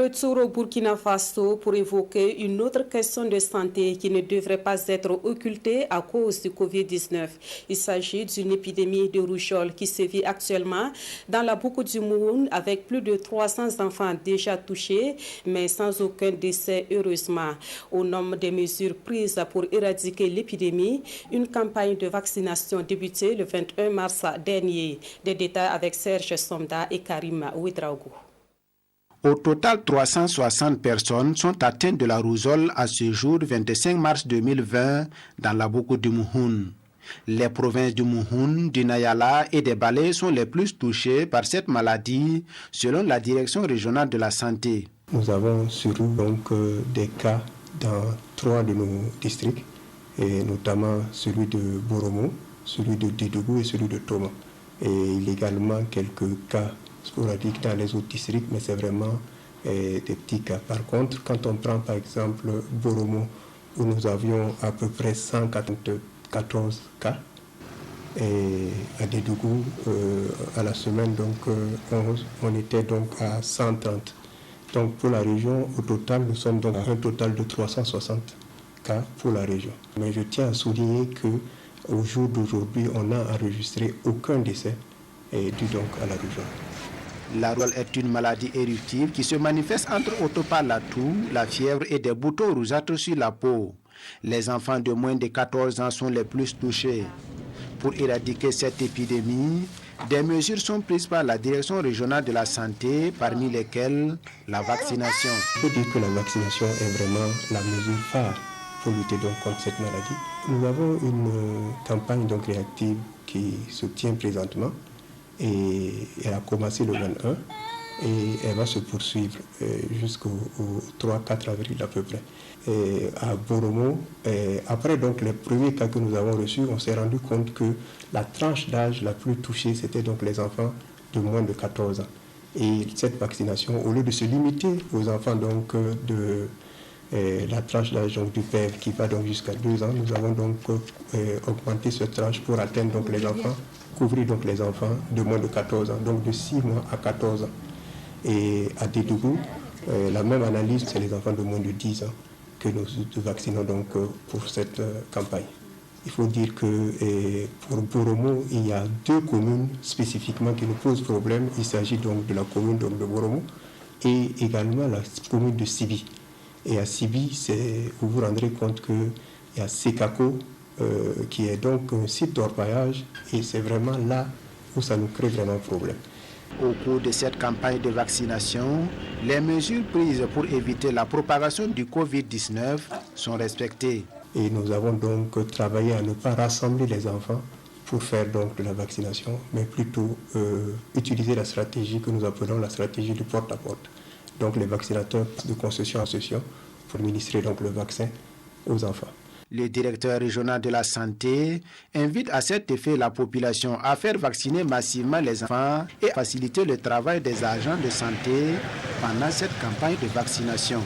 Retour au Burkina Faso pour évoquer une autre question de santé qui ne devrait pas être occultée à cause du Covid-19. Il s'agit d'une épidémie de rougeole qui sévit actuellement dans la Boukou du Mouhoun avec plus de 300 enfants déjà touchés, mais sans aucun décès heureusement. Au nom des mesures prises pour éradiquer l'épidémie, une campagne de vaccination débutée le 21 mars dernier. Des détails avec Serge Somda et Karim Ouedraogo. Au total, 360 personnes sont atteintes de la rougeole à ce jour 25 mars 2020 dans la Boukou du Mouhoun. Les provinces du Mouhoun, du Nayala et des Balais sont les plus touchées par cette maladie selon la direction régionale de la santé. Nous avons surtout des cas dans 3 de nos districts, et notamment celui de Boromo, celui de Didougou et celui de Toma. Et il y a également quelques cas sporadiques dans les autres districts, mais c'est vraiment des petits cas. Par contre, quand on prend par exemple Boromo, où nous avions à peu près 114 cas, et à Didougou, à la semaine 11, on était donc à 130. Donc pour la région, au total, nous sommes donc à un total de 360 cas pour la région. Mais je tiens à souligner qu'au jour d'aujourd'hui, on n'a enregistré aucun décès dû donc à la rougeole. La rougeole est une maladie éruptive qui se manifeste entre autres par la toux, la fièvre et des boutons rougeâtres sur la peau. Les enfants de moins de 14 ans sont les plus touchés. Pour éradiquer cette épidémie, des mesures sont prises par la direction régionale de la santé, parmi lesquelles la vaccination. Je peux dire que la vaccination est vraiment la mesure phare pour lutter donc contre cette maladie. Nous avons une campagne donc réactive qui se tient présentement et elle a commencé le 21 et elle va se poursuivre jusqu'au 3-4 avril à peu près. Et à Boromo, après donc les premiers cas que nous avons reçus, on s'est rendu compte que la tranche d'âge la plus touchée, c'était donc les enfants de moins de 14 ans. Et cette vaccination, au lieu de se limiter aux enfants donc de la tranche d'âge du PEV qui va donc jusqu'à 2 ans, nous avons donc augmenté cette tranche pour atteindre donc les enfants, couvrir donc les enfants de moins de 14 ans, donc de 6 mois à 14 ans. Et à Didougou, la même analyse, c'est les enfants de moins de 10 ans que nous vaccinons donc pour cette campagne. Il faut dire que pour Boromo, il y a 2 communes spécifiquement qui nous posent problème. Il s'agit donc de la commune de Boromo et également la commune de Sibi. Et à Sibi, vous vous rendrez compte qu'il y a Sekako, qui est donc un site d'orpaillage, et c'est vraiment là où ça nous crée vraiment problème. Au cours de cette campagne de vaccination, les mesures prises pour éviter la propagation du Covid-19 sont respectées. Et nous avons donc travaillé à ne pas rassembler les enfants pour faire donc de la vaccination, mais plutôt utiliser la stratégie que nous appelons la stratégie du porte-à-porte. Donc les vaccinateurs de concession en session pour administrer donc le vaccin aux enfants. Le directeur régional de la santé invite à cet effet la population à faire vacciner massivement les enfants et faciliter le travail des agents de santé pendant cette campagne de vaccination.